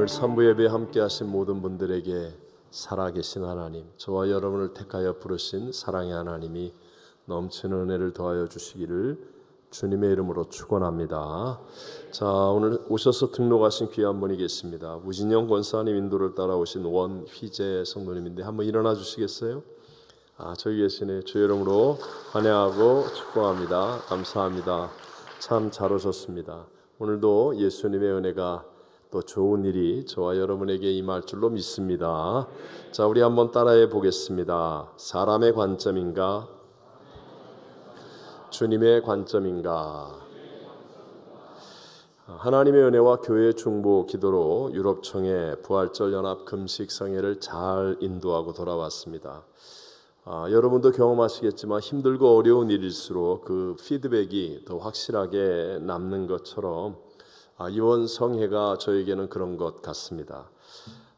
선부 예배에 함께 하신 모든 분들에게 살아계신 하나님, 저와 여러분을 택하여 부르신 사랑의 하나님이 넘치는 은혜를 더하여 주시기를 주님의 이름으로 축원합니다. 자, 오늘 오셔서 등록하신 귀한 분이 계십니다. 무진영 권사님 인도를 따라오신 원휘재 성도님인데 한번 일어나 주시겠어요? 저기 계시네. 주 이름으로 환영하고 축복합니다. 감사합니다. 참 잘 오셨습니다. 오늘도 예수님의 은혜가 또 좋은 일이 저와 여러분에게 임할 줄로 믿습니다. 자, 우리 한번 따라해 보겠습니다. 사람의 관점인가? 주님의 관점인가? 하나님의 은혜와 교회의 중보 기도로 유럽총회 부활절 연합 금식 성회를 잘 인도하고 돌아왔습니다. 여러분도 경험하시겠지만 힘들고 어려운 일일수록 그 피드백이 더 확실하게 남는 것처럼 이번 성회가 저에게는 그런 것 같습니다.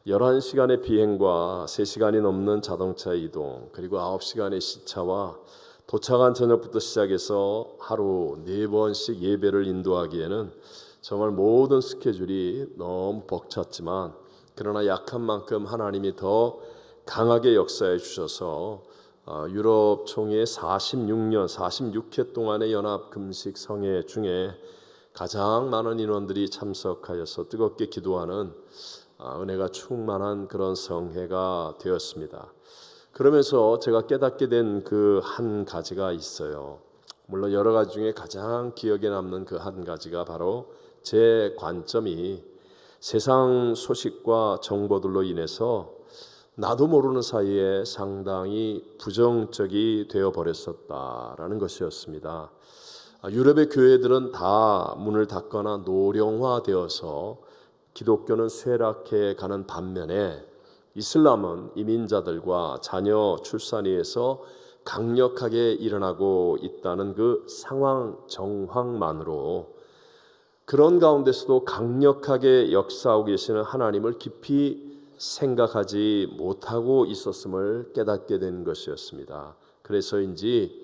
11시간의 비행과 3시간이 넘는 자동차 이동, 그리고 9시간의 시차와 도착한 저녁부터 시작해서 하루 4번씩 예배를 인도하기에는 정말 모든 스케줄이 너무 벅찼지만, 그러나 약한 만큼 하나님이 더 강하게 역사해 주셔서 유럽 총회 46회 동안의 연합 금식 성회 중에 가장 많은 인원들이 참석하여서 뜨겁게 기도하는 은혜가 충만한 그런 성회가 되었습니다. 그러면서 제가 깨닫게 된 그 한 가지가 있어요. 물론 여러 가지 중에 가장 기억에 남는 그 한 가지가 바로 제 관점이 세상 소식과 정보들로 인해서 나도 모르는 사이에 상당히 부정적이 되어버렸었다라는 것이었습니다. 유럽의 교회들은 다 문을 닫거나 노령화되어서 기독교는 쇠락해 가는 반면에 이슬람은 이민자들과 자녀 출산위에서 강력하게 일어나고 있다는 그 상황 정황만으로 그런 가운데서도 강력하게 역사하고 계시는 하나님을 깊이 생각하지 못하고 있었음을 깨닫게 된 것이었습니다. 그래서인지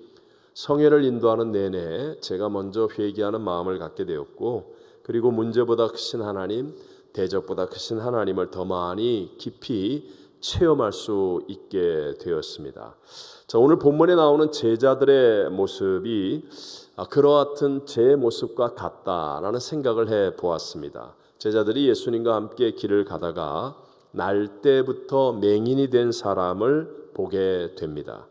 성회를 인도하는 내내 제가 먼저 회개하는 마음을 갖게 되었고, 그리고 문제보다 크신 하나님, 대적보다 크신 하나님을 더 많이 깊이 체험할 수 있게 되었습니다. 자, 오늘 본문에 나오는 제자들의 모습이 그러한 제 모습과 같다라는 생각을 해보았습니다. 제자들이 예수님과 함께 길을 가다가 날 때부터 맹인이 된 사람을 보게 됩니다.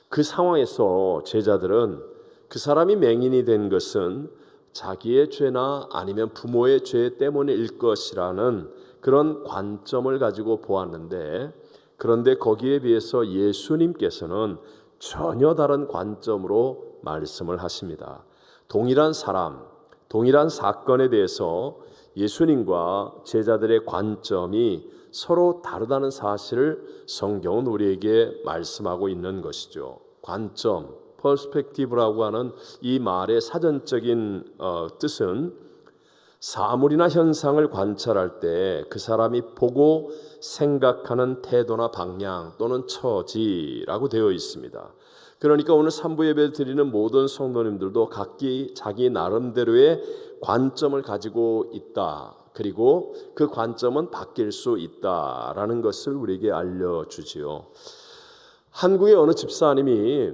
그 상황에서 제자들은 그 사람이 맹인이 된 것은 자기의 죄나 아니면 부모의 죄 때문일 것이라는 그런 관점을 가지고 보았는데, 그런데 거기에 비해서 예수님께서는 전혀 다른 관점으로 말씀을 하십니다. 동일한 사람, 동일한 사건에 대해서 예수님과 제자들의 관점이 서로 다르다는 사실을 성경은 우리에게 말씀하고 있는 것이죠. 관점, 퍼스펙티브라고 하는 이 말의 사전적인 뜻은 사물이나 현상을 관찰할 때 그 사람이 보고 생각하는 태도나 방향 또는 처지라고 되어 있습니다. 그러니까 오늘 3부 예배를 드리는 모든 성도님들도 각기 자기 나름대로의 관점을 가지고 있다. 그리고 그 관점은 바뀔 수 있다라는 것을 우리에게 알려주지요. 한국의 어느 집사님이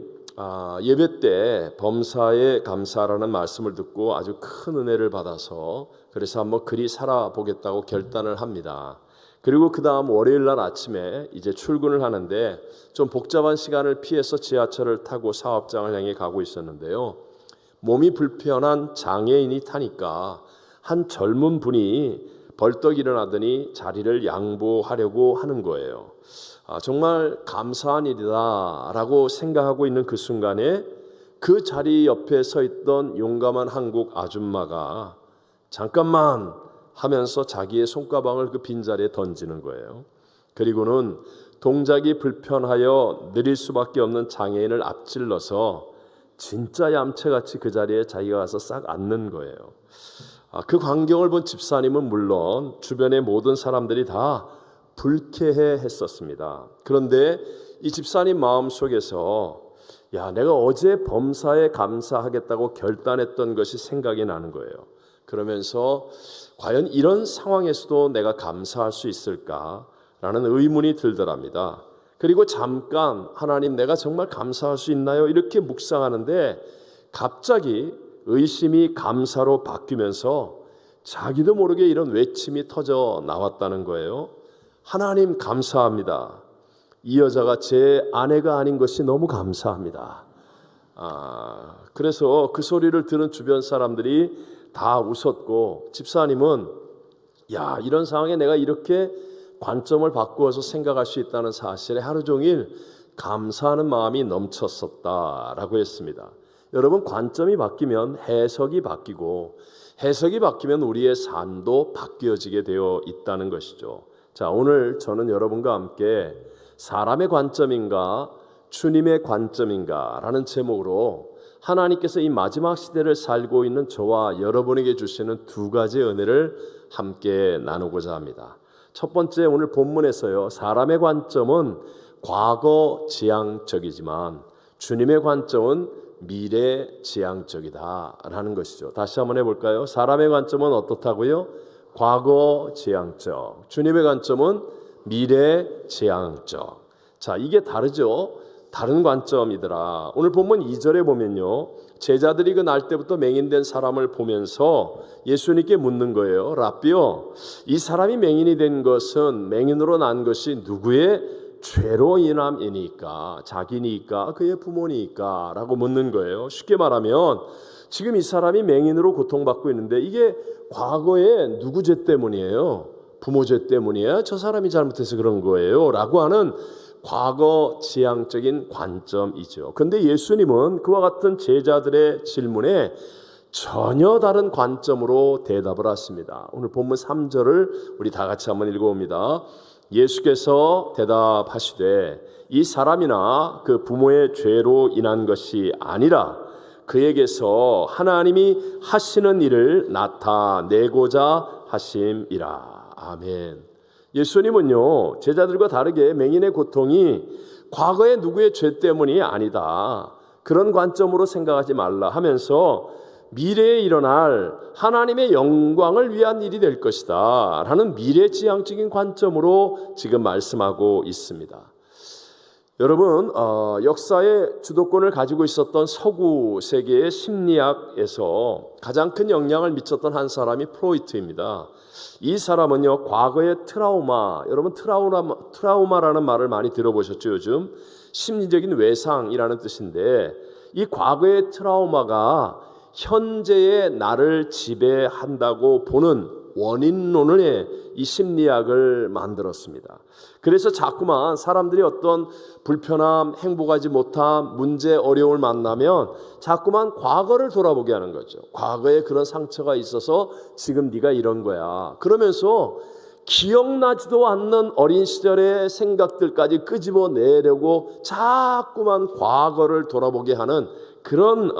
예배 때 범사에 감사라는 말씀을 듣고 아주 큰 은혜를 받아서 그래서 한번 그리 살아보겠다고 결단을 합니다. 그리고 그 다음 월요일 날 아침에 이제 출근을 하는데 좀 복잡한 시간을 피해서 지하철을 타고 사업장을 향해 가고 있었는데요. 몸이 불편한 장애인이 타니까 한 젊은 분이 벌떡 일어나더니 자리를 양보하려고 하는 거예요. 정말 감사한 일이다 라고 생각하고 있는 그 순간에 그 자리 옆에 서 있던 용감한 한국 아줌마가 잠깐만 하면서 자기의 손가방을 그 빈자리에 던지는 거예요. 그리고는 동작이 불편하여 느릴 수밖에 없는 장애인을 앞질러서 진짜 얌체같이 그 자리에 자기가 가서 싹 앉는 거예요. 그 광경을 본 집사님은 물론 주변의 모든 사람들이 다 불쾌해 했었습니다. 그런데 이 집사님 마음속에서 내가 어제 범사에 감사하겠다고 결단했던 것이 생각이 나는 거예요. 그러면서 과연 이런 상황에서도 내가 감사할 수 있을까라는 의문이 들더랍니다. 그리고 잠깐 하나님 내가 정말 감사할 수 있나요? 이렇게 묵상하는데 갑자기 의심이 감사로 바뀌면서 자기도 모르게 이런 외침이 터져 나왔다는 거예요. 하나님 감사합니다. 이 여자가 제 아내가 아닌 것이 너무 감사합니다. 그래서 그 소리를 들은 주변 사람들이 다 웃었고 집사님은 이런 상황에 내가 이렇게 관점을 바꾸어서 생각할 수 있다는 사실에 하루 종일 감사하는 마음이 넘쳤었다라고 했습니다. 여러분, 관점이 바뀌면 해석이 바뀌고 해석이 바뀌면 우리의 삶도 바뀌어지게 되어 있다는 것이죠. 자, 오늘 저는 여러분과 함께 사람의 관점인가 주님의 관점인가 라는 제목으로 하나님께서 이 마지막 시대를 살고 있는 저와 여러분에게 주시는 두 가지 은혜를 함께 나누고자 합니다. 첫 번째, 오늘 본문에서요, 사람의 관점은 과거 지향적이지만 주님의 관점은 미래 지향적이다라는 것이죠. 다시 한번 해볼까요? 사람의 관점은 어떻다고요? 과거 지향적. 주님의 관점은 미래 지향적. 자, 이게 다르죠. 다른 관점이더라. 오늘 본문 2절에 보면요, 제자들이 그 날 때부터 맹인된 사람을 보면서 예수님께 묻는 거예요. 랍비요, 이 사람이 맹인이 된 것은 맹인으로 난 것이 누구의 죄로 인함이니까? 자기니까? 그의 부모니까? 라고 묻는 거예요. 쉽게 말하면 지금 이 사람이 맹인으로 고통받고 있는데 이게 과거에 누구 죄 때문이에요? 부모 죄 때문이에요? 저 사람이 잘못해서 그런 거예요? 라고 하는 과거 지향적인 관점이죠. 그런데 예수님은 그와 같은 제자들의 질문에 전혀 다른 관점으로 대답을 하십니다. 오늘 본문 3절을 우리 다 같이 한번 읽어봅니다. 예수께서 대답하시되 이 사람이나 그 부모의 죄로 인한 것이 아니라 그에게서 하나님이 하시는 일을 나타내고자 하심이라. 아멘. 예수님은요, 제자들과 다르게 맹인의 고통이 과거의 누구의 죄 때문이 아니다, 그런 관점으로 생각하지 말라 하면서 미래에 일어날 하나님의 영광을 위한 일이 될 것이다 라는 미래지향적인 관점으로 지금 말씀하고 있습니다. 여러분, 역사의 주도권을 가지고 있었던 서구 세계의 심리학에서 가장 큰 영향을 미쳤던 한 사람이 프로이트입니다. 이 사람은요, 과거의 트라우마, 여러분 트라우마라는 말을 많이 들어보셨죠? 요즘 심리적인 외상이라는 뜻인데 이 과거의 트라우마가 현재의 나를 지배한다고 보는 원인론을 이 심리학을 만들었습니다. 그래서 자꾸만 사람들이 어떤 불편함, 행복하지 못함, 문제, 어려움을 만나면 자꾸만 과거를 돌아보게 하는 거죠. 과거에 그런 상처가 있어서 지금 네가 이런 거야. 그러면서 기억나지도 않는 어린 시절의 생각들까지 끄집어내려고 자꾸만 과거를 돌아보게 하는 그런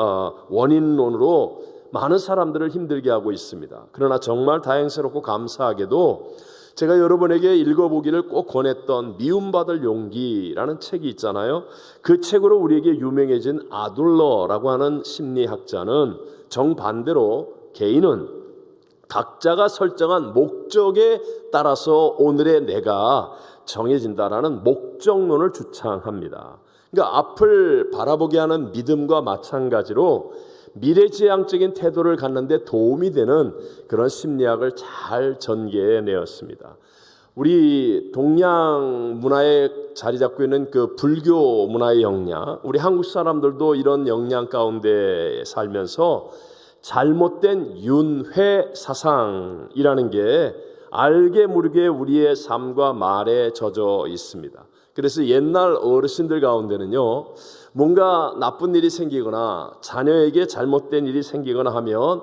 원인론으로 많은 사람들을 힘들게 하고 있습니다. 그러나 정말 다행스럽고 감사하게도 제가 여러분에게 읽어보기를 꼭 권했던 미움받을 용기라는 책이 있잖아요. 그 책으로 우리에게 유명해진 아둘러라고 하는 심리학자는 정반대로 개인은 각자가 설정한 목적에 따라서 오늘의 내가 정해진다라는 목적론을 주창합니다. 그러니까 앞을 바라보게 하는 믿음과 마찬가지로 미래지향적인 태도를 갖는데 도움이 되는 그런 심리학을 잘 전개해내었습니다. 우리 동양 문화에 자리 잡고 있는 그 불교 문화의 영향, 우리 한국 사람들도 이런 영향 가운데 살면서 잘못된 윤회 사상이라는 게 알게 모르게 우리의 삶과 말에 젖어 있습니다. 그래서 옛날 어르신들 가운데는요, 뭔가 나쁜 일이 생기거나 자녀에게 잘못된 일이 생기거나 하면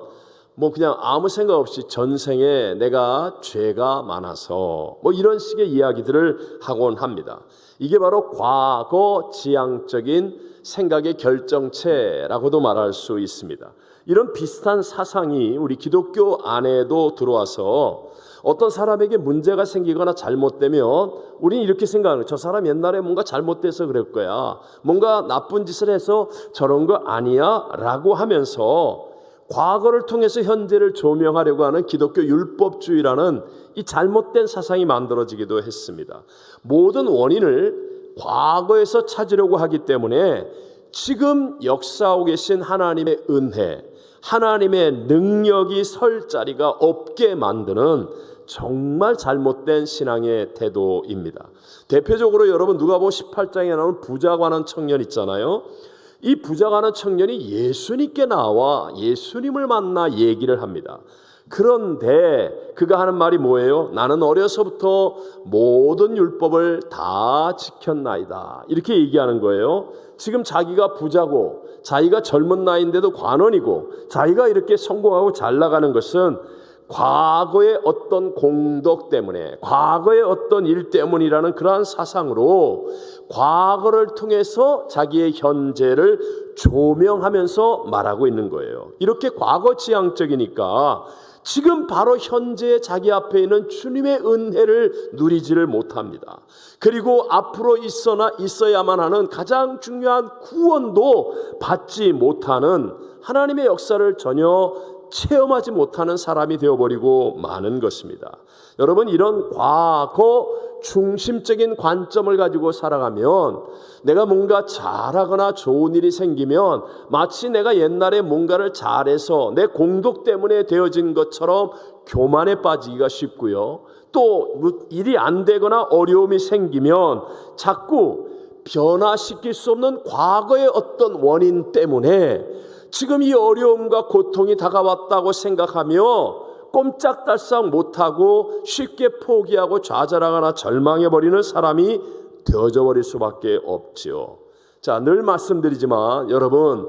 뭐 그냥 아무 생각 없이 전생에 내가 죄가 많아서 뭐 이런 식의 이야기들을 하곤 합니다. 이게 바로 과거 지향적인 생각의 결정체라고도 말할 수 있습니다. 이런 비슷한 사상이 우리 기독교 안에도 들어와서 어떤 사람에게 문제가 생기거나 잘못되면 우리는 이렇게 생각하는 거예요. 저 사람 옛날에 뭔가 잘못돼서 그럴 거야. 뭔가 나쁜 짓을 해서 저런 거 아니야? 라고 하면서 과거를 통해서 현재를 조명하려고 하는 기독교 율법주의라는 이 잘못된 사상이 만들어지기도 했습니다. 모든 원인을 과거에서 찾으려고 하기 때문에 지금 역사하고 계신 하나님의 은혜, 하나님의 능력이 설 자리가 없게 만드는 정말 잘못된 신앙의 태도입니다. 대표적으로 여러분 누가복음 18장에 나오는 부자 관한 청년 있잖아요. 이 부자 관한 청년이 예수님께 나와 예수님을 만나 얘기를 합니다. 그런데 그가 하는 말이 뭐예요? 나는 어려서부터 모든 율법을 다 지켰나이다. 이렇게 얘기하는 거예요. 지금 자기가 부자고 자기가 젊은 나이인데도 관원이고 자기가 이렇게 성공하고 잘 나가는 것은 과거의 어떤 공덕 때문에, 과거의 어떤 일 때문이라는 그러한 사상으로 과거를 통해서 자기의 현재를 조명하면서 말하고 있는 거예요. 이렇게 과거 지향적이니까 지금 바로 현재 자기 앞에 있는 주님의 은혜를 누리지를 못합니다. 그리고 앞으로 있어야만 하는 가장 중요한 구원도 받지 못하는 하나님의 역사를 전혀 체험하지 못하는 사람이 되어버리고 마는 것입니다. 여러분, 이런 과거 중심적인 관점을 가지고 살아가면 내가 뭔가 잘하거나 좋은 일이 생기면 마치 내가 옛날에 뭔가를 잘해서 내 공덕 때문에 되어진 것처럼 교만에 빠지기가 쉽고요. 또 일이 안 되거나 어려움이 생기면 자꾸 변화시킬 수 없는 과거의 어떤 원인 때문에 지금 이 어려움과 고통이 다가왔다고 생각하며 꼼짝달싹 못하고 쉽게 포기하고 좌절하거나 절망해버리는 사람이 되어져 버릴 수밖에 없지요. 자, 늘 말씀드리지만 여러분,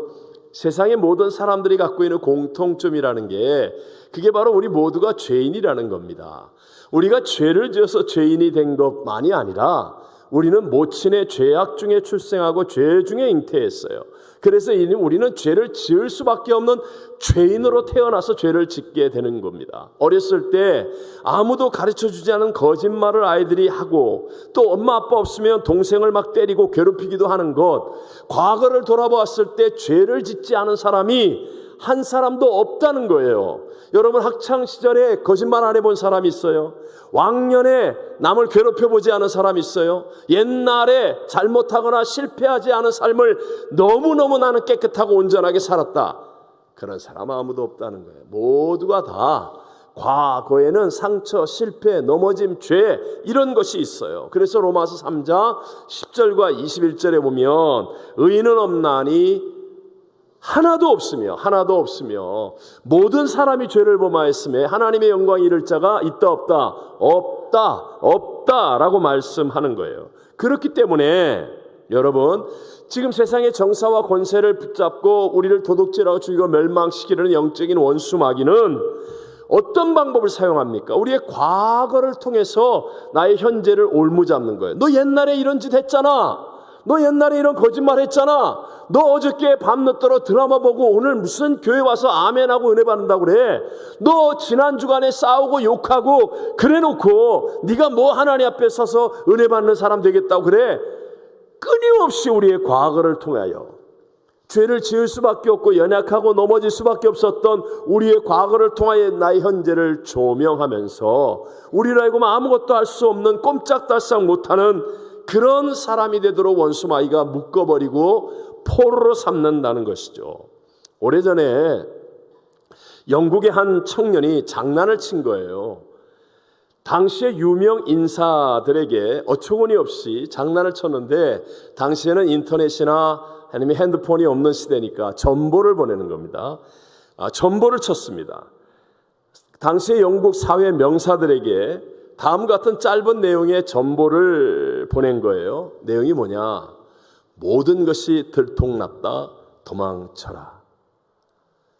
세상의 모든 사람들이 갖고 있는 공통점이라는 게 그게 바로 우리 모두가 죄인이라는 겁니다. 우리가 죄를 지어서 죄인이 된 것만이 아니라 우리는 모친의 죄악 중에 출생하고 죄 중에 잉태했어요. 그래서 우리는 죄를 지을 수밖에 없는 죄인으로 태어나서 죄를 짓게 되는 겁니다. 어렸을 때 아무도 가르쳐주지 않은 거짓말을 아이들이 하고 또 엄마 아빠 없으면 동생을 막 때리고 괴롭히기도 하는 것, 과거를 돌아보았을 때 죄를 짓지 않은 사람이 한 사람도 없다는 거예요. 여러분, 학창시절에 거짓말 안 해본 사람 있어요? 왕년에 남을 괴롭혀보지 않은 사람 있어요? 옛날에 잘못하거나 실패하지 않은 삶을 너무너무 나는 깨끗하고 온전하게 살았다, 그런 사람 아무도 없다는 거예요. 모두가 다 과거에는 상처, 실패, 넘어짐, 죄, 이런 것이 있어요. 그래서 로마서 3장 10절과 21절에 보면 의인은 없나니 하나도 없으며 모든 사람이 죄를 범하였으며 하나님의 영광이 이를 자가 있다 없다라고 말씀하는 거예요. 그렇기 때문에 여러분, 지금 세상의 정사와 권세를 붙잡고 우리를 도둑질하고 죽이고 멸망시키려는 영적인 원수 마귀는 어떤 방법을 사용합니까? 우리의 과거를 통해서 나의 현재를 올무잡는 거예요. 너 옛날에 이런 짓 했잖아. 너 옛날에 이런 거짓말 했잖아. 너 어저께 밤늦도록 드라마 보고 오늘 무슨 교회 와서 아멘하고 은혜 받는다고 그래. 너 지난 주간에 싸우고 욕하고 그래놓고 네가 뭐 하나님 앞에 서서 은혜 받는 사람 되겠다고 그래. 끊임없이 우리의 과거를 통하여 죄를 지을 수밖에 없고 연약하고 넘어질 수밖에 없었던 우리의 과거를 통하여 나의 현재를 조명하면서 우리로 하여금 아무것도 할 수 없는 꼼짝달싹 못하는 그런 사람이 되도록 원수마귀가 묶어버리고 포로로 삼는다는 것이죠. 오래전에 영국의 한 청년이 장난을 친 거예요. 당시의 유명 인사들에게 어처구니 없이 장난을 쳤는데, 당시에는 인터넷이나 아니면 핸드폰이 없는 시대니까 전보를 보내는 겁니다. 전보를 쳤습니다. 당시의 영국 사회 명사들에게 다음 같은 짧은 내용의 전보를 보낸 거예요. 내용이 뭐냐? 모든 것이 들통났다, 도망쳐라.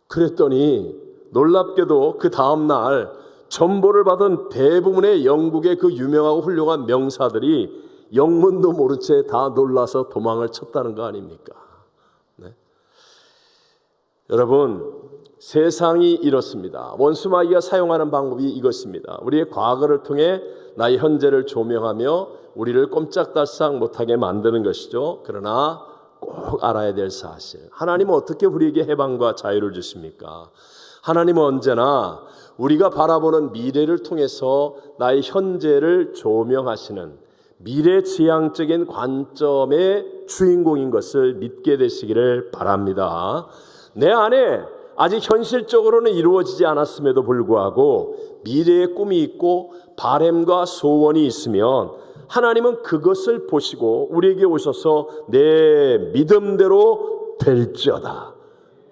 그랬더니 놀랍게도 그 다음날 전보를 받은 대부분의 영국의 그 유명하고 훌륭한 명사들이 영문도 모른 채 다 놀라서 도망을 쳤다는 거 아닙니까? 네. 여러분, 세상이 이렇습니다. 원수마귀가 사용하는 방법이 이것입니다. 우리의 과거를 통해 나의 현재를 조명하며 우리를 꼼짝달싹 못하게 만드는 것이죠. 그러나 꼭 알아야 될 사실, 하나님은 어떻게 우리에게 해방과 자유를 주십니까? 하나님은 언제나 우리가 바라보는 미래를 통해서 나의 현재를 조명하시는 미래지향적인 관점의 주인공인 것을 믿게 되시기를 바랍니다. 내 안에 아직 현실적으로는 이루어지지 않았음에도 불구하고 미래의 꿈이 있고 바램과 소원이 있으면 하나님은 그것을 보시고 우리에게 오셔서 내 믿음대로 될지어다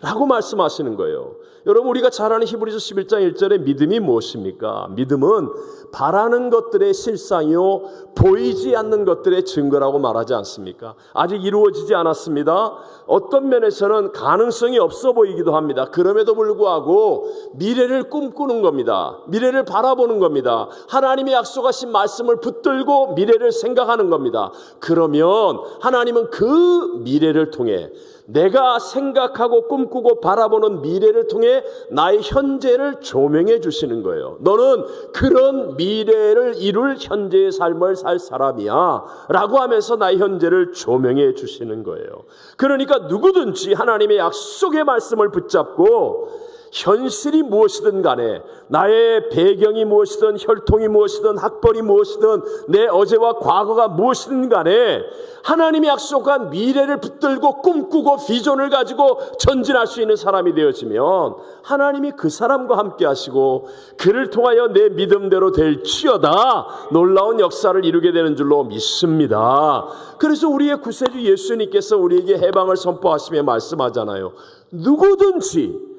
라고 말씀하시는 거예요. 여러분, 우리가 잘 아는 히브리서 11장 1절의 믿음이 무엇입니까? 믿음은 바라는 것들의 실상이요 보이지 않는 것들의 증거라고 말하지 않습니까? 아직 이루어지지 않았습니다. 어떤 면에서는 가능성이 없어 보이기도 합니다. 그럼에도 불구하고 미래를 꿈꾸는 겁니다. 미래를 바라보는 겁니다. 하나님의 약속하신 말씀을 붙들고 미래를 생각하는 겁니다. 그러면 하나님은 그 미래를 통해, 내가 생각하고 꿈꾸고 바라보는 미래를 통해 나의 현재를 조명해 주시는 거예요. 너는 그런 미래를 이룰 현재의 삶을 살 사람이야 라고 하면서 나의 현재를 조명해 주시는 거예요. 그러니까 누구든지 하나님의 약속의 말씀을 붙잡고 현실이 무엇이든 간에, 나의 배경이 무엇이든 혈통이 무엇이든 학벌이 무엇이든 내 어제와 과거가 무엇이든 간에 하나님이 약속한 미래를 붙들고 꿈꾸고 비전을 가지고 전진할 수 있는 사람이 되어지면 하나님이 그 사람과 함께 하시고 그를 통하여 내 믿음대로 될지어다 놀라운 역사를 이루게 되는 줄로 믿습니다. 그래서 우리의 구세주 예수님께서 우리에게 해방을 선포하시며 말씀하잖아요. 누구든지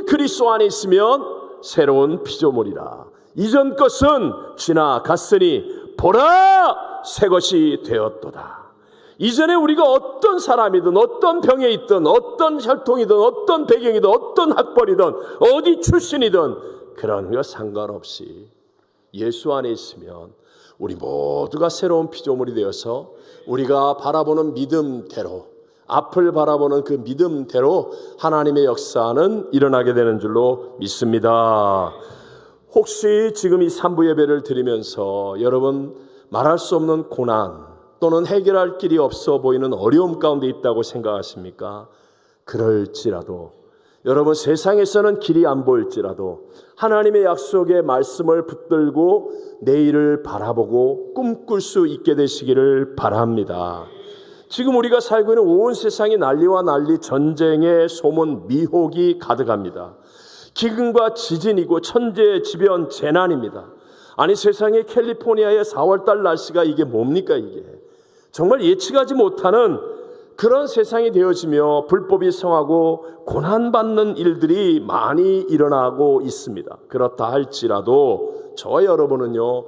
그리스도 안에 있으면 새로운 피조물이라. 이전 것은 지나갔으니 보라 새 것이 되었도다. 이전에 우리가 어떤 사람이든 어떤 병에 있든 어떤 혈통이든 어떤 배경이든 어떤 학벌이든 어디 출신이든 그런 거 상관없이 예수 안에 있으면 우리 모두가 새로운 피조물이 되어서 우리가 바라보는 믿음대로, 앞을 바라보는 그 믿음대로 하나님의 역사는 일어나게 되는 줄로 믿습니다. 혹시 지금 이 3부 예배를 드리면서 여러분 말할 수 없는 고난 또는 해결할 길이 없어 보이는 어려움 가운데 있다고 생각하십니까? 그럴지라도, 여러분 세상에서는 길이 안 보일지라도 하나님의 약속의 말씀을 붙들고 내일을 바라보고 꿈꿀 수 있게 되시기를 바랍니다. 지금 우리가 살고 있는 온 세상이 난리와 난리, 전쟁의 소문, 미혹이 가득합니다. 기근과 지진이고 천재지변 재난입니다. 아니, 세상의 캘리포니아의 4월달 날씨가 이게 뭡니까? 이게 정말 예측하지 못하는 그런 세상이 되어지며 불법이 성하고 고난받는 일들이 많이 일어나고 있습니다. 그렇다 할지라도 저와 여러분은요,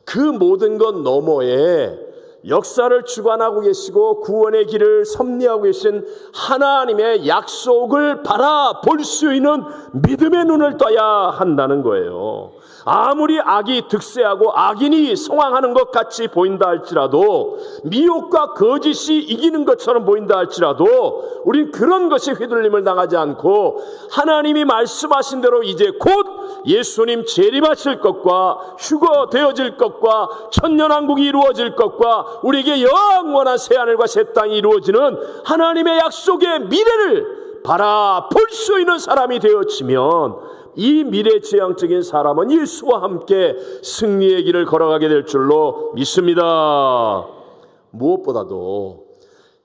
그 모든 것 너머에 역사를 주관하고 계시고 구원의 길을 섭리하고 계신 하나님의 약속을 바라볼 수 있는 믿음의 눈을 떠야 한다는 거예요. 아무리 악이 득세하고 악인이 성황하는 것 같이 보인다 할지라도, 미혹과 거짓이 이기는 것처럼 보인다 할지라도 우린 그런 것에 휘둘림을 당하지 않고 하나님이 말씀하신 대로 이제 곧 예수님 재림하실 것과 휴거되어질 것과 천년왕국이 이루어질 것과 우리에게 영원한 새하늘과 새 땅이 이루어지는 하나님의 약속의 미래를 바라볼 수 있는 사람이 되어지면 이 미래지향적인 사람은 예수와 함께 승리의 길을 걸어가게 될 줄로 믿습니다. 무엇보다도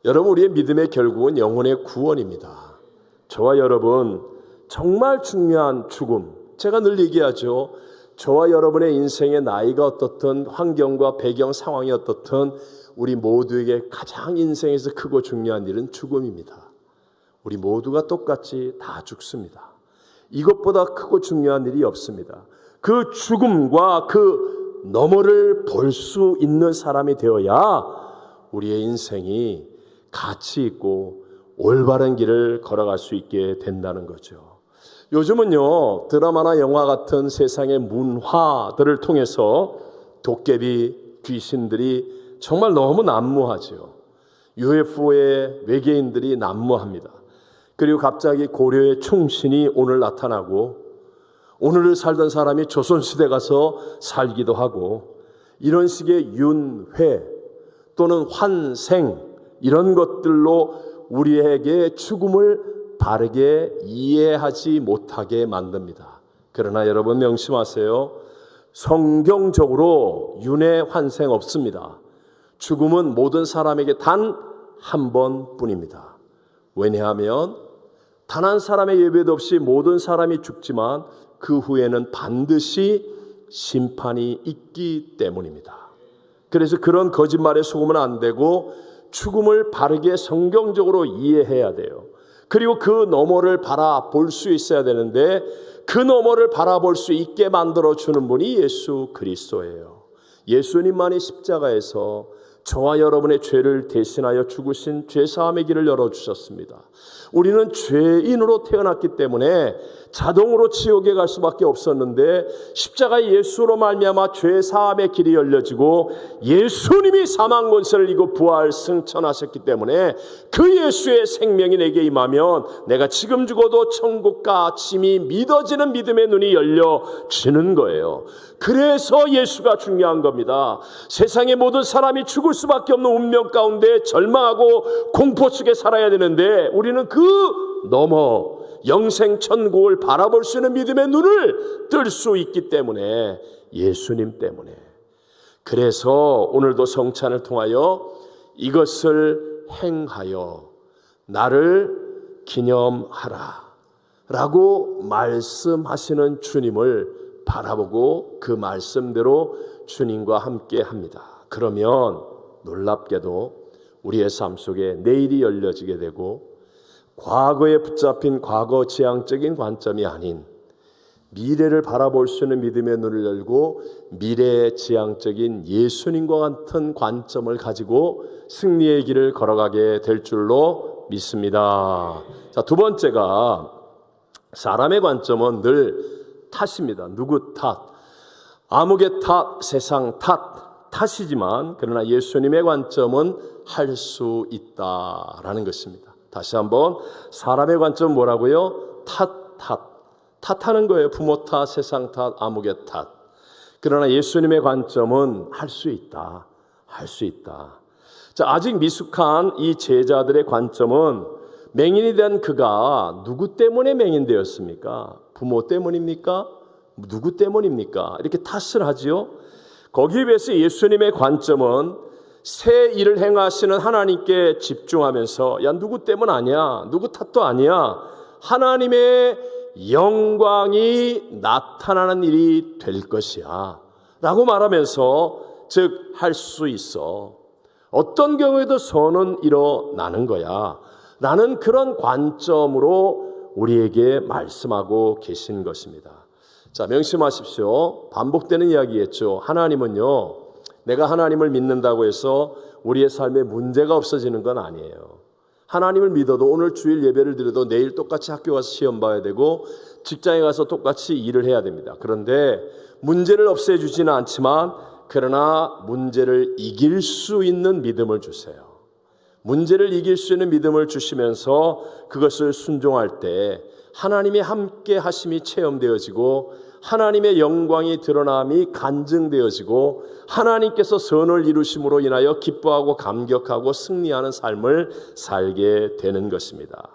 여러분, 우리의 믿음의 결국은 영혼의 구원입니다. 저와 여러분, 정말 중요한 죽음, 제가 늘 얘기하죠. 저와 여러분의 인생의 나이가 어떻든 환경과 배경 상황이 어떻든 우리 모두에게 가장 인생에서 크고 중요한 일은 죽음입니다. 우리 모두가 똑같이 다 죽습니다. 이것보다 크고 중요한 일이 없습니다. 그 죽음과 그 너머를 볼 수 있는 사람이 되어야 우리의 인생이 가치 있고 올바른 길을 걸어갈 수 있게 된다는 거죠. 요즘은요, 드라마나 영화 같은 세상의 문화들을 통해서 도깨비, 귀신들이 정말 너무 난무하죠. UFO에 외계인들이 난무합니다. 그리고 갑자기 고려의 충신이 오늘 나타나고, 오늘을 살던 사람이 조선시대 가서 살기도 하고, 이런 식의 윤회 또는 환생, 이런 것들로 우리에게 죽음을 바르게 이해하지 못하게 만듭니다. 그러나 여러분 명심하세요. 성경적으로 윤회 환생 없습니다. 죽음은 모든 사람에게 단 한 번뿐입니다. 왜냐하면 단 한 사람의 예배도 없이 모든 사람이 죽지만 그 후에는 반드시 심판이 있기 때문입니다. 그래서 그런 거짓말에 속으면 안 되고 죽음을 바르게 성경적으로 이해해야 돼요. 그리고 그 너머를 바라볼 수 있어야 되는데 그 너머를 바라볼 수 있게 만들어주는 분이 예수 그리스도예요. 예수님만이 십자가에서 저와 여러분의 죄를 대신하여 죽으신 죄사함의 길을 열어주셨습니다. 우리는 죄인으로 태어났기 때문에 자동으로 지옥에 갈 수밖에 없었는데 십자가 예수로 말미암아 죄사함의 길이 열려지고 예수님이 사망 권세를 이고 부활 승천하셨기 때문에 그 예수의 생명이 내게 임하면 내가 지금 죽어도 천국과 짐이 믿어지는 믿음의 눈이 열려지는 거예요. 그래서 예수가 중요한 겁니다. 세상의 모든 사람이 죽을 수밖에 없는 운명 가운데 절망하고 공포 속에 살아야 되는데 우리는 그 넘어 영생 천국을 바라볼 수 있는 믿음의 눈을 뜰 수 있기 때문에, 예수님 때문에. 그래서 오늘도 성찬을 통하여 이것을 행하여 나를 기념하라 라고 말씀하시는 주님을 바라보고 그 말씀대로 주님과 함께 합니다. 그러면 놀랍게도 우리의 삶 속에 내일이 열려지게 되고 과거에 붙잡힌 과거 지향적인 관점이 아닌 미래를 바라볼 수 있는 믿음의 눈을 열고 미래의 지향적인 예수님과 같은 관점을 가지고 승리의 길을 걸어가게 될 줄로 믿습니다. 자, 두 번째가 사람의 관점은 늘 탓입니다. 누구 탓, 아무개 탓, 세상 탓이지만 그러나 예수님의 관점은 할 수 있다라는 것입니다. 다시 한번 사람의 관점은 뭐라고요? 탓하는 거예요. 부모 탓, 세상 탓, 아무개 탓. 그러나 예수님의 관점은 할 수 있다. 할 수 있다. 자, 아직 미숙한 이 제자들의 관점은 맹인이 된 그가 누구 때문에 맹인되었습니까? 부모 때문입니까? 누구 때문입니까? 이렇게 탓을 하지요. 거기에 비해서 예수님의 관점은 새 일을 행하시는 하나님께 집중하면서 야 누구 때문 아니야, 누구 탓도 아니야, 하나님의 영광이 나타나는 일이 될 것이야 라고 말하면서 즉 할 수 있어, 어떤 경우에도 선은 일어나는 거야 라는 그런 관점으로 우리에게 말씀하고 계신 것입니다. 자, 명심하십시오. 반복되는 이야기겠죠. 하나님은요, 내가 하나님을 믿는다고 해서 우리의 삶에 문제가 없어지는 건 아니에요. 하나님을 믿어도 오늘 주일 예배를 드려도 내일 똑같이 학교 가서 시험 봐야 되고 직장에 가서 똑같이 일을 해야 됩니다. 그런데 문제를 없애주지는 않지만 그러나 문제를 이길 수 있는 믿음을 주세요. 문제를 이길 수 있는 믿음을 주시면서 그것을 순종할 때 하나님의 함께 하심이 체험되어지고 하나님의 영광이 드러남이 간증되어지고 하나님께서 선을 이루심으로 인하여 기뻐하고 감격하고 승리하는 삶을 살게 되는 것입니다.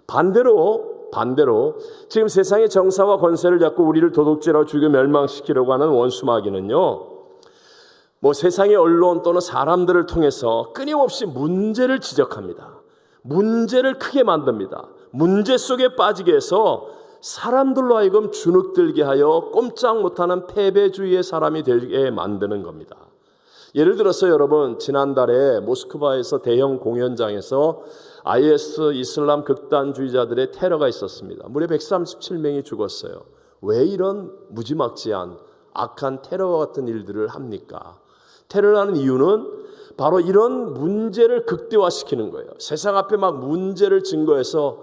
반대로 지금 세상의 정사와 권세를 잡고 우리를 도둑질하고 죽여 멸망시키려고 하는 원수마귀는요, 뭐 세상의 언론 또는 사람들을 통해서 끊임없이 문제를 지적합니다. 문제를 크게 만듭니다. 문제 속에 빠지게 해서 사람들로 하여금 주눅들게 하여 꼼짝 못하는 패배주의의 사람이 되게 만드는 겁니다. 예를 들어서 여러분, 지난달에 모스크바에서 대형 공연장에서 IS 이슬람 극단주의자들의 테러가 있었습니다. 무려 137명이 죽었어요. 왜 이런 무지막지한 악한 테러와 같은 일들을 합니까? 테러를 하는 이유는 바로 이런 문제를 극대화시키는 거예요. 세상 앞에 막 문제를 증거해서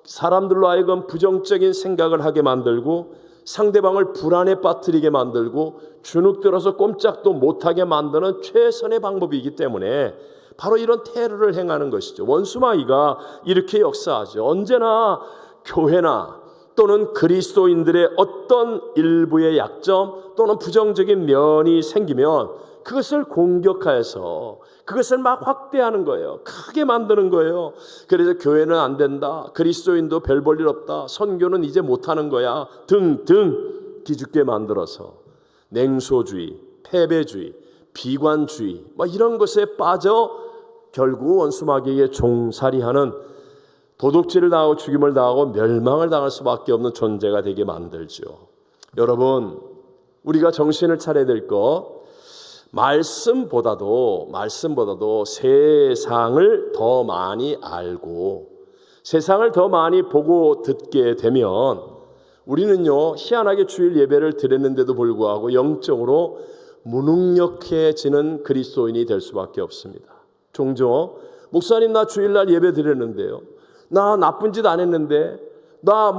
사람들로 하여금 부정적인 생각을 하게 만들고 상대방을 불안에 빠뜨리게 만들고 주눅들어서 꼼짝도 못하게 만드는 최선의 방법이기 때문에 바로 이런 테러를 행하는 것이죠. 원수마귀가 이렇게 역사하죠. 언제나 교회나 또는 그리스도인들의 어떤 일부의 약점 또는 부정적인 면이 생기면 그것을 공격하여서 그것을 막 확대하는 거예요. 크게 만드는 거예요. 그래서 교회는 안 된다, 그리스도인도 별 볼 일 없다, 선교는 이제 못하는 거야 등등 기죽게 만들어서 냉소주의, 패배주의, 비관주의 이런 것에 빠져 결국 원수마귀에게 종살이하는, 도둑질을 당하고 죽임을 당하고 멸망을 당할 수밖에 없는 존재가 되게 만들죠. 여러분, 우리가 정신을 차려야 될 것, 말씀보다도 세상을 더 많이 알고 세상을 더 많이 보고 듣게 되면 우리는요, 희한하게 주일 예배를 드렸는데도 불구하고 영적으로 무능력해지는 그리스도인이 될 수밖에 없습니다. 종종 목사님, 나 주일날 예배 드렸는데요, 나 나쁜 짓 안 했는데, 나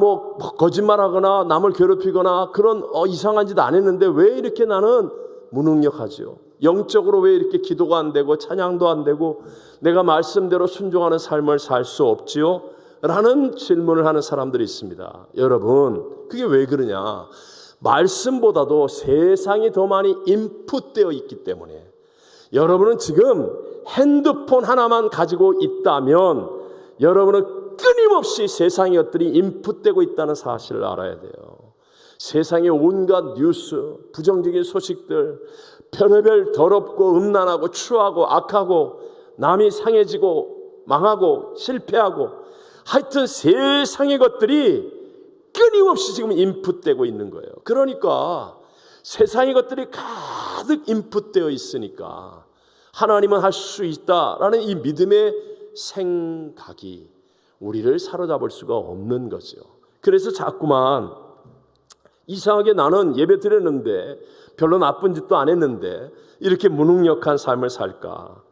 거짓말하거나 남을 괴롭히거나 그런 이상한 짓 안 했는데 왜 이렇게 나는 무능력하죠? 영적으로 왜 이렇게 기도가 안 되고 찬양도 안 되고 내가 말씀대로 순종하는 삶을 살 수 없지요? 라는 질문을 하는 사람들이 있습니다. 여러분, 그게 왜 그러냐? 말씀보다도 세상이 더 많이 인풋되어 있기 때문에. 여러분은 지금 핸드폰 하나만 가지고 있다면 여러분은 끊임없이 세상의 것들이 인풋되고 있다는 사실을 알아야 돼요. 세상의 온갖 뉴스, 부정적인 소식들, 별의별 더럽고 음란하고 추하고 악하고 남이 상해지고 망하고 실패하고 하여튼 세상의 것들이 끊임없이 지금 인풋되고 있는 거예요. 그러니까 세상의 것들이 가득 인풋되어 있으니까 하나님은 할 수 있다라는 이 믿음의 생각이 우리를 사로잡을 수가 없는 거죠. 그래서 자꾸만 이상하게 나는 예배 드렸는데 별로 나쁜 짓도 안 했는데 이렇게 무능력한 삶을 살까?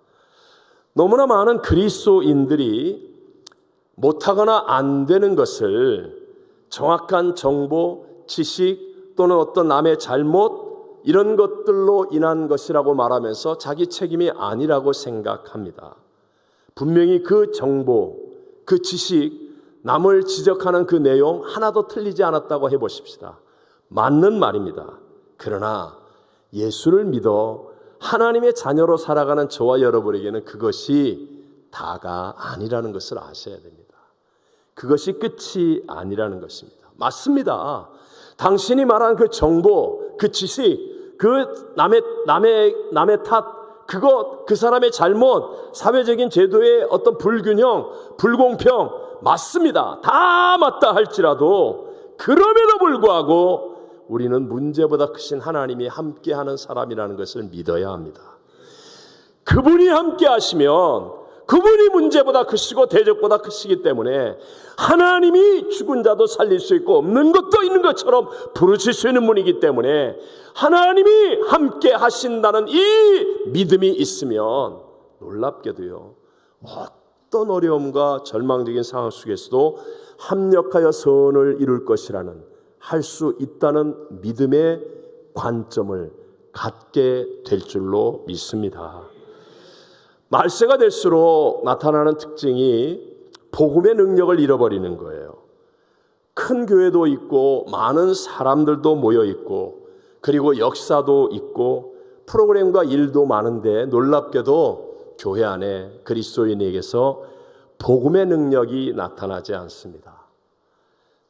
너무나 많은 그리스도인들이 못하거나 안 되는 것을 정확한 정보, 지식 또는 어떤 남의 잘못 이런 것들로 인한 것이라고 말하면서 자기 책임이 아니라고 생각합니다. 분명히 그 정보, 그 지식, 남을 지적하는 그 내용 하나도 틀리지 않았다고 해보십시다. 맞는 말입니다. 그러나 예수를 믿어 하나님의 자녀로 살아가는 저와 여러분에게는 그것이 다가 아니라는 것을 아셔야 됩니다. 그것이 끝이 아니라는 것입니다. 맞습니다. 당신이 말한 그 정보, 그 지식, 그 남의 탓, 그것, 그 사람의 잘못, 사회적인 제도의 어떤 불균형, 불공평, 맞습니다. 다 맞다 할지라도 그럼에도 불구하고 우리는 문제보다 크신 하나님이 함께하는 사람이라는 것을 믿어야 합니다. 그분이 함께 하시면 그분이 문제보다 크시고 대적보다 크시기 때문에 하나님이 죽은 자도 살릴 수 있고 없는 것도 있는 것처럼 부르실 수 있는 분이기 때문에 하나님이 함께 하신다는 이 믿음이 있으면 놀랍게도요, 어떤 어려움과 절망적인 상황 속에서도 합력하여 선을 이룰 것이라는, 할 수 있다는 믿음의 관점을 갖게 될 줄로 믿습니다. 말세가 될수록 나타나는 특징이 복음의 능력을 잃어버리는 거예요. 큰 교회도 있고 많은 사람들도 모여 있고 그리고 역사도 있고 프로그램과 일도 많은데 놀랍게도 교회 안에 그리스도인에게서 복음의 능력이 나타나지 않습니다.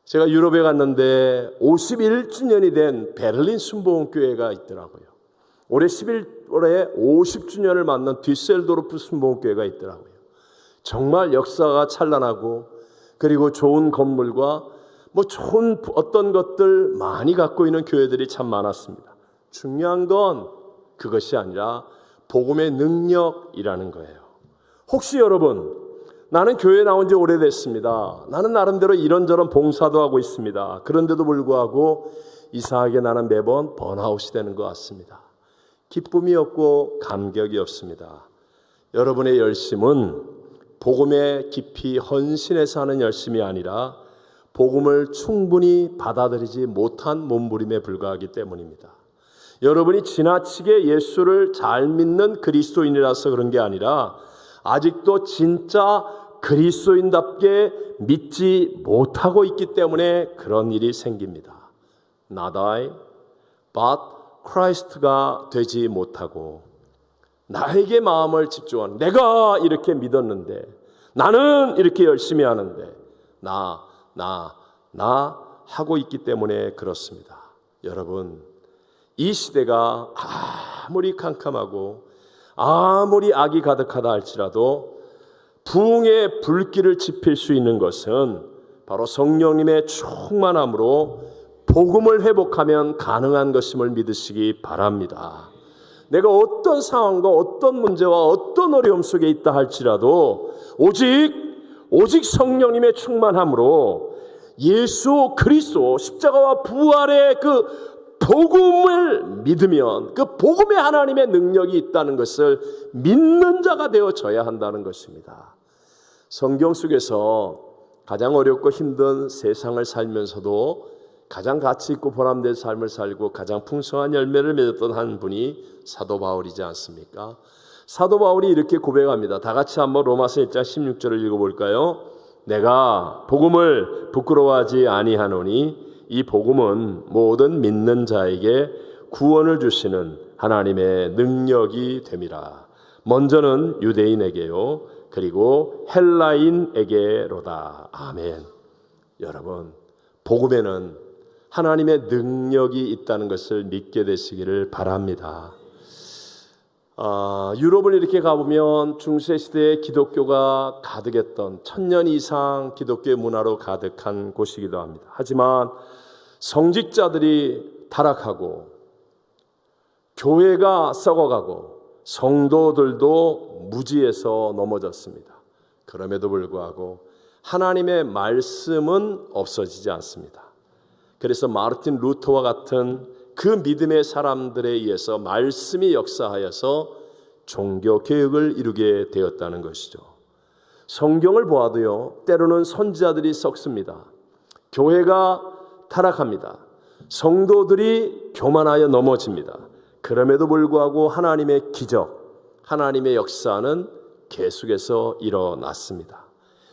제가 유럽에 갔는데 51주년이 된 베를린 순복음교회가 있더라고요. 올해 11월에 50주년을 맞는 뒤셀도르프 순복음교회가 있더라고요. 정말 역사가 찬란하고 그리고 좋은 건물과 좋은 어떤 것들 많이 갖고 있는 교회들이 참 많았습니다. 중요한 건 그것이 아니라 복음의 능력이라는 거예요. 혹시 여러분, 나는 교회에 나온 지 오래됐습니다. 나는 나름대로 이런저런 봉사도 하고 있습니다. 그런데도 불구하고 이상하게 나는 매번 번아웃이 되는 것 같습니다. 기쁨이 없고 감격이 없습니다. 여러분의 열심은 복음에 깊이 헌신해서 하는 열심이 아니라 복음을 충분히 받아들이지 못한 몸부림에 불과하기 때문입니다. 여러분이 지나치게 예수를 잘 믿는 그리스도인이라서 그런 게 아니라 아직도 진짜 그리스도인답게 믿지 못하고 있기 때문에 그런 일이 생깁니다. Not I, but Christ가 되지 못하고 나에게 마음을 집중하는, 내가 이렇게 믿었는데, 나는 이렇게 열심히 하는데 나 하고 있기 때문에 그렇습니다. 여러분, 이 시대가 아무리 캄캄하고 아무리 악이 가득하다 할지라도 부흥의 불길을 지필 수 있는 것은 바로 성령님의 충만함으로 복음을 회복하면 가능한 것임을 믿으시기 바랍니다. 내가 어떤 상황과 어떤 문제와 어떤 어려움 속에 있다 할지라도 오직 성령님의 충만함으로 예수 그리스도 십자가와 부활의 그 복음을 믿으면 그 복음에 하나님의 능력이 있다는 것을 믿는 자가 되어져야 한다는 것입니다. 성경 속에서 가장 어렵고 힘든 세상을 살면서도 가장 가치 있고 보람된 삶을 살고 가장 풍성한 열매를 맺었던 한 분이 사도 바울이지 않습니까? 사도 바울이 이렇게 고백합니다. 다 같이 한번 로마서 1장 16절을 읽어볼까요? 내가 복음을 부끄러워하지 아니하노니 이 복음은 모든 믿는 자에게 구원을 주시는 하나님의 능력이 됨이라. 먼저는 유대인에게요, 그리고 헬라인에게로다. 아멘. 여러분, 복음에는 하나님의 능력이 있다는 것을 믿게 되시기를 바랍니다. 유럽을 이렇게 가보면 중세시대에 기독교가 가득했던 1000년 이상 기독교의 문화로 가득한 곳이기도 합니다. 하지만 성직자들이 타락하고 교회가 썩어가고 성도들도 무지에서 넘어졌습니다. 그럼에도 불구하고 하나님의 말씀은 없어지지 않습니다. 그래서 마르틴 루터와 같은 그 믿음의 사람들에 의해서 말씀이 역사하여서 종교개혁을 이루게 되었다는 것이죠. 성경을 보아도요, 때로는 선지자들이 썩습니다. 교회가 타락합니다. 성도들이 교만하여 넘어집니다. 그럼에도 불구하고 하나님의 기적, 하나님의 역사는 계속해서 일어났습니다.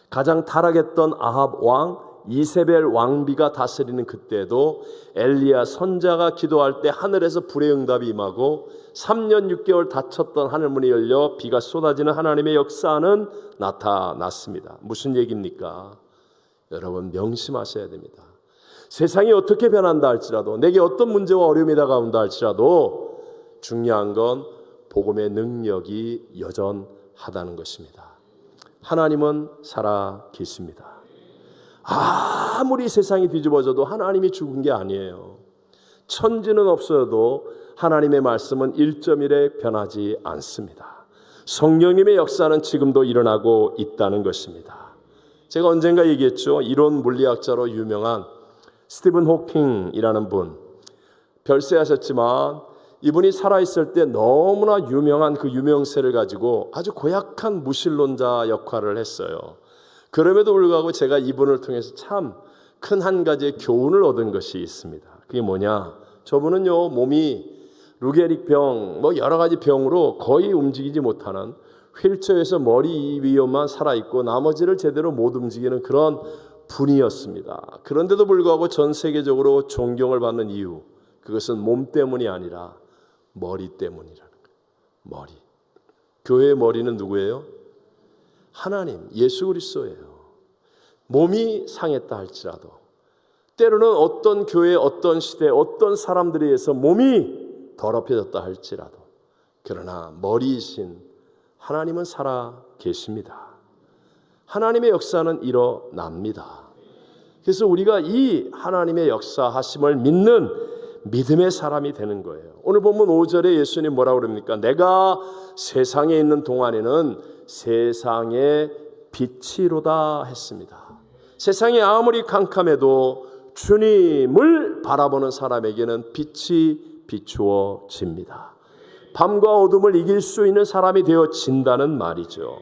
가장 타락했던 아합 왕, 이세벨 왕비가 다스리는 그때도 엘리야 선자가 기도할 때 하늘에서 불의 응답이 임하고 3년 6개월 닫혔던 하늘문이 열려 비가 쏟아지는 하나님의 역사는 나타났습니다. 무슨 얘기입니까? 여러분, 명심하셔야 됩니다. 세상이 어떻게 변한다 할지라도, 내게 어떤 문제와 어려움이 다가온다 할지라도 중요한 건 복음의 능력이 여전하다는 것입니다. 하나님은 살아 계십니다. 아무리 세상이 뒤집어져도 하나님이 죽은 게 아니에요. 천지는 없어도 하나님의 말씀은 1.1에 변하지 않습니다. 성령님의 역사는 지금도 일어나고 있다는 것입니다. 제가 언젠가 얘기했죠. 이론 물리학자로 유명한 스티븐 호킹이라는 분, 별세하셨지만 이분이 살아있을 때 너무나 유명한 그 유명세를 가지고 아주 고약한 무신론자 역할을 했어요. 그럼에도 불구하고 제가 이분을 통해서 참 큰 한 가지의 교훈을 얻은 것이 있습니다. 그게 뭐냐? 저분은요, 몸이 루게릭병, 여러 가지 병으로 거의 움직이지 못하는, 휠체어에서 머리 위에만 살아있고 나머지를 제대로 못 움직이는 그런 분이었습니다. 그런데도 불구하고 전 세계적으로 존경을 받는 이유, 그것은 몸 때문이 아니라 머리 때문이라는 거예요. 머리. 교회의 머리는 누구예요? 하나님, 예수 그리스도예요. 몸이 상했다 할지라도, 때로는 어떤 교회, 어떤 시대, 어떤 사람들에 의해서 몸이 더럽혀졌다 할지라도, 그러나 머리이신 하나님은 살아 계십니다. 하나님의 역사는 일어납니다. 그래서 우리가 이 하나님의 역사하심을 믿는 믿음의 사람이 되는 거예요. 오늘 본문 5절에 예수님 뭐라고 그럽니까? 내가 세상에 있는 동안에는 세상의 빛이로다 했습니다. 세상이 아무리 캄캄해도 주님을 바라보는 사람에게는 빛이 비추어집니다. 밤과 어둠을 이길 수 있는 사람이 되어진다는 말이죠.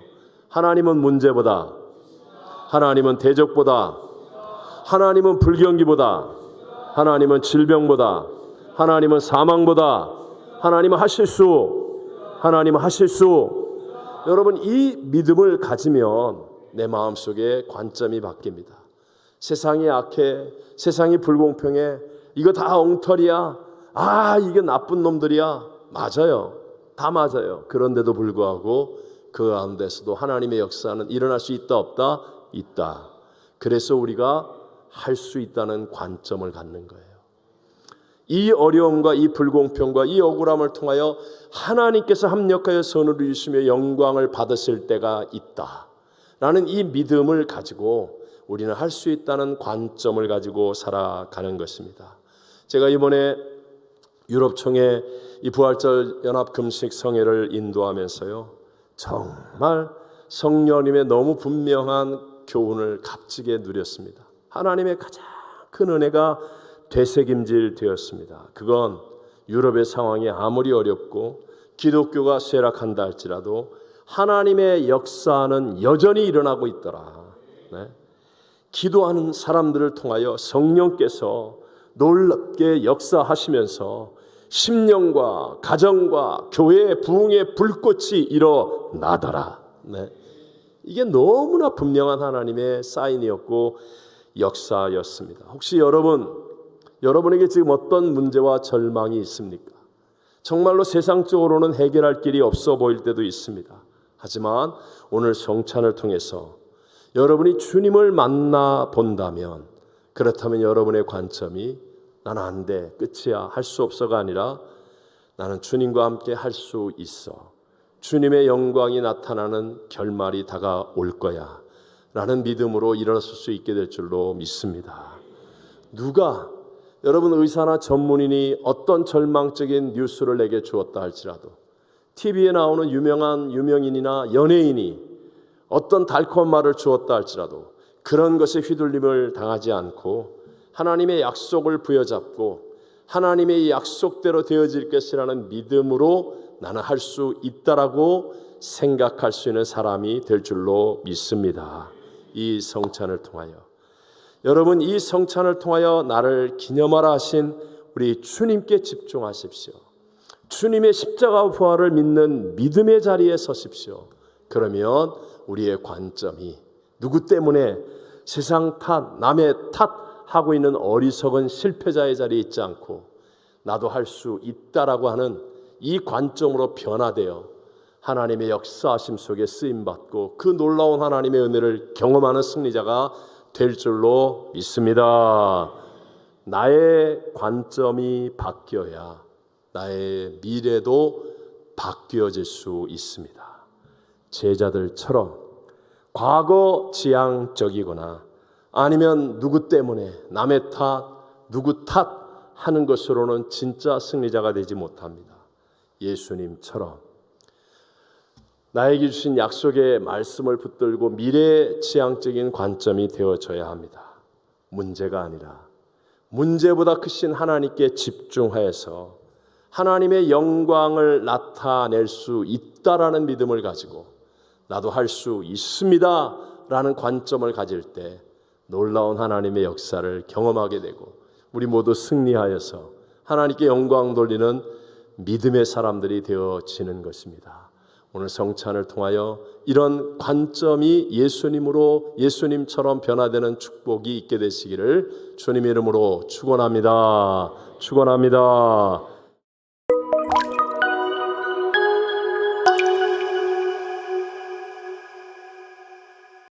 하나님은 문제보다, 하나님은 대적보다, 하나님은 불경기보다, 하나님은 질병보다, 하나님은 사망보다, 하나님은 하실 수. 여러분, 이 믿음을 가지면 내 마음속에 관점이 바뀝니다. 세상이 악해, 세상이 불공평해, 이거 다 엉터리야, 이게 나쁜 놈들이야. 맞아요. 다 맞아요. 그런데도 불구하고 그 가운데서도 하나님의 역사는 일어날 수 있다 없다? 있다. 그래서 우리가 할 수 있다는 관점을 갖는 거예요. 이 어려움과 이 불공평과 이 억울함을 통하여 하나님께서 합력하여 선을 이루시며 영광을 받으실 때가 있다 라는 이 믿음을 가지고 우리는 할 수 있다는 관점을 가지고 살아가는 것입니다. 제가 이번에 유럽총회 이 부활절 연합 금식 성회를 인도하면서요, 정말 성령님의 너무 분명한 교훈을 값지게 누렸습니다. 하나님의 가장 큰 은혜가 되새김질 되었습니다. 그건 유럽의 상황이 아무리 어렵고 기독교가 쇠락한다 할지라도 하나님의 역사는 여전히 일어나고 있더라. 네? 기도하는 사람들을 통하여 성령께서 놀랍게 역사하시면서 심령과 가정과 교회의 부흥의 불꽃이 일어나더라. 네. 이게 너무나 분명한 하나님의 사인이었고 역사였습니다. 혹시 여러분에게 지금 어떤 문제와 절망이 있습니까? 정말로 세상적으로는 해결할 길이 없어 보일 때도 있습니다. 하지만 오늘 성찬을 통해서 여러분이 주님을 만나 본다면, 그렇다면 여러분의 관점이 나는 안 돼, 끝이야, 할 수 없어가 아니라 나는 주님과 함께 할 수 있어, 주님의 영광이 나타나는 결말이 다가올 거야 라는 믿음으로 일어설 수 있게 될 줄로 믿습니다. 여러분 의사나 전문인이 어떤 절망적인 뉴스를 내게 주었다 할지라도, TV에 나오는 유명인이나 연예인이 어떤 달콤한 말을 주었다 할지라도 그런 것에 휘둘림을 당하지 않고 하나님의 약속을 부여잡고 하나님의 약속대로 되어질 것이라는 믿음으로 나는 할 수 있다라고 생각할 수 있는 사람이 될 줄로 믿습니다. 이 성찬을 통하여 여러분, 이 성찬을 통하여 나를 기념하라 하신 우리 주님께 집중하십시오. 주님의 십자가 부활을 믿는 믿음의 자리에 서십시오. 그러면 우리의 관점이 누구 때문에 세상 탓, 남의 탓하고 있는 어리석은 실패자의 자리에 있지 않고 나도 할 수 있다라고 하는 이 관점으로 변화되어 하나님의 역사하심 속에 쓰임받고 그 놀라운 하나님의 은혜를 경험하는 승리자가 될 줄로 믿습니다. 나의 관점이 바뀌어야 나의 미래도 바뀌어질 수 있습니다. 제자들처럼 과거 지향적이거나 아니면 누구 때문에 남의 탓, 누구 탓 하는 것으로는 진짜 승리자가 되지 못합니다. 예수님처럼 나에게 주신 약속의 말씀을 붙들고 미래지향적인 관점이 되어져야 합니다. 문제가 아니라 문제보다 크신 하나님께 집중하여서 하나님의 영광을 나타낼 수 있다라는 믿음을 가지고 나도 할 수 있습니다 라는 관점을 가질 때 놀라운 하나님의 역사를 경험하게 되고 우리 모두 승리하여서 하나님께 영광 돌리는 믿음의 사람들이 되어지는 것입니다. 오늘 성찬을 통하여 이런 관점이 예수님처럼 변화되는 축복이 있게 되시기를 주님의 이름으로 축원합니다. 축원합니다.